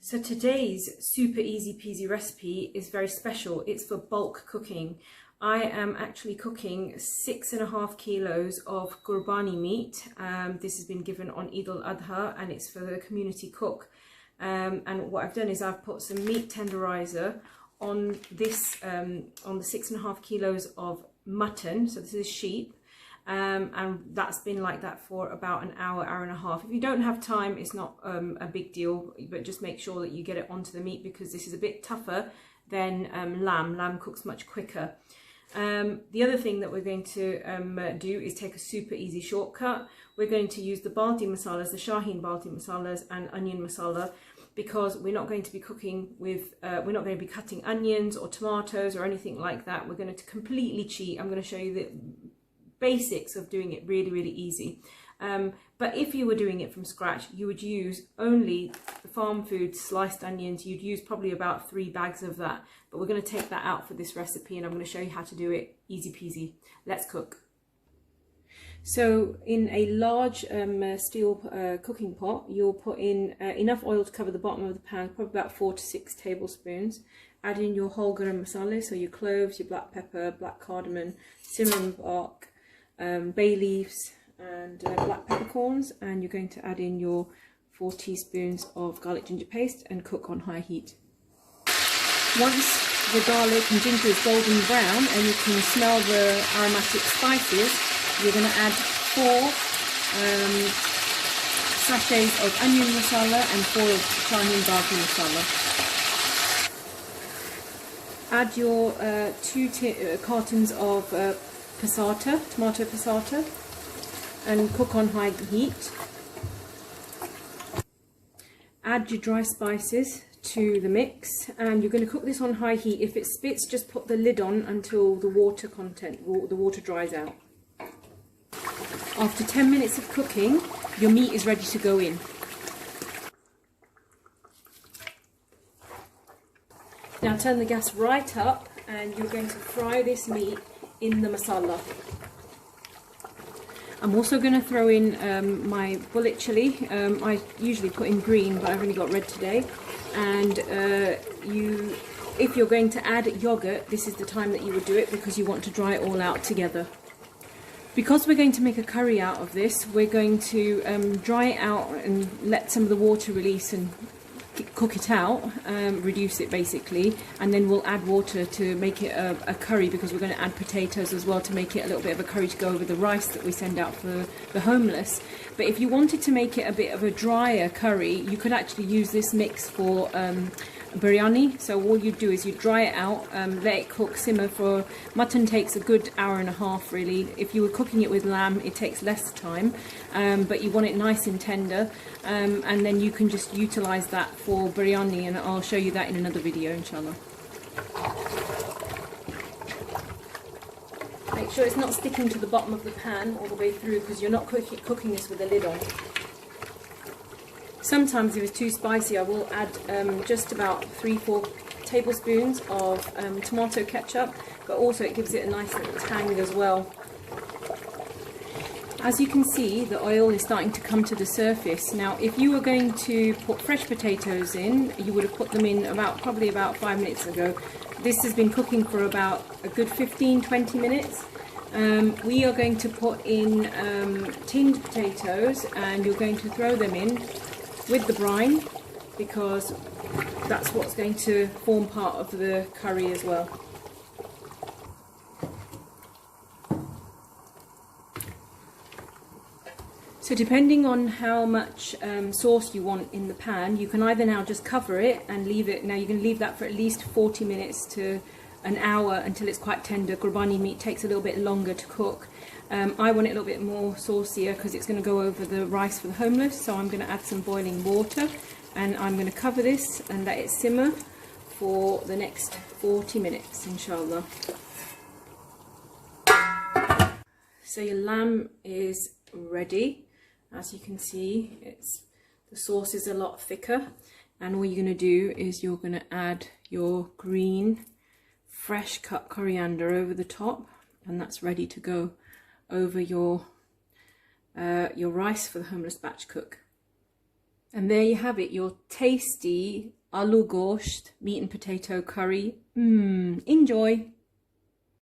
So today's super easy peasy recipe is very special. It's for bulk cooking. I am actually cooking 6.5 kilos of qurbani meat. This has been given on Eid al-Adha and it's for the community cook. And what I've done is I've put some meat tenderizer on this, on the 6.5 kilos of mutton. So this is sheep. And that's been like that for about an hour, hour and a half. If you don't have time, it's not a big deal, but just make sure that you get it onto the meat because this is a bit tougher than lamb. Lamb cooks much quicker. The other thing that we're going to do is take a super easy shortcut. We're going to use the balti masalas, the Shaheen balti masalas and onion masala, because we're not going to be cooking with, we're not going to be cutting onions or tomatoes or anything like that. We're going to completely cheat. I'm going to show you the basics of doing it really easy. But if you were doing it from scratch, you would use only the farm food sliced onions. You'd use probably about 3 bags of that, but we're going to take that out for this recipe and I'm going to show you how to do it easy peasy. Let's cook. So in a large steel cooking pot, you'll put in enough oil to cover the bottom of the pan, probably about 4 to 6 tablespoons. Add in your whole garam masala, so your cloves, your black pepper, black cardamom, cinnamon bark, bay leaves and black peppercorns, and you're going to add in your 4 teaspoons of garlic ginger paste and cook on high heat. Once the garlic and ginger is golden brown and you can smell the aromatic spices, you're going to add 4 sachets of onion masala and 4 of Shaheen balti masala. Add your 2 cartons of passata, tomato passata, and cook on high heat. Add your dry spices to the mix and you're going to cook this on high heat. If it spits, just put the lid on until the water dries out. After 10 minutes of cooking, your meat is ready to go in. Now turn the gas right up and you're going to fry this meat in the masala. I'm also going to throw in my bullet chili. I usually put in green, but I've only got red today. And if you're going to add yogurt, this is the time that you would do it because you want to dry it all out together. Because we're going to make a curry out of this, we're going to dry it out and let some of the water release and cook it out, reduce it basically, and then we'll add water to make it a curry, because we're going to add potatoes as well to make it a little bit of a curry to go over the rice that we send out for the homeless. But if you wanted to make it a bit of a drier curry, you could actually use this mix for biryani. So all you do is you dry it out, let it cook, simmer for, mutton takes a good hour and a half really. If you were cooking it with lamb, it takes less time, but you want it nice and tender, and then you can just utilize that for biryani, and I'll show you that in another video inshallah. Make sure it's not sticking to the bottom of the pan all the way through, because you're not cooking this with the lid on. Sometimes if it's too spicy, I will add just about 3-4 tablespoons of tomato ketchup, but also it gives it a nice little tang as well. As you can see, the oil is starting to come to the surface. Now, if you were going to put fresh potatoes in, you would have put them in probably about 5 minutes ago. This has been cooking for about a good 15-20 minutes. We are going to put in tinned potatoes, and you're going to throw them in with the brine, because that's what's going to form part of the curry as well. So depending on how much sauce you want in the pan, you can either now just cover it and leave it. Now you can leave that for at least 40 minutes to an hour until it's quite tender. Qurbani meat takes a little bit longer to cook. I want it a little bit more saucier because it's going to go over the rice for the homeless, so I'm going to add some boiling water and I'm going to cover this and let it simmer for the next 40 minutes inshallah. So your lamb is ready. As you can see, the sauce is a lot thicker, and all you're going to do is you're going to add your green fresh cut coriander over the top, and that's ready to go over your rice for the homeless batch cook. And there you have it, your tasty aloo ghosht meat and potato curry. Enjoy!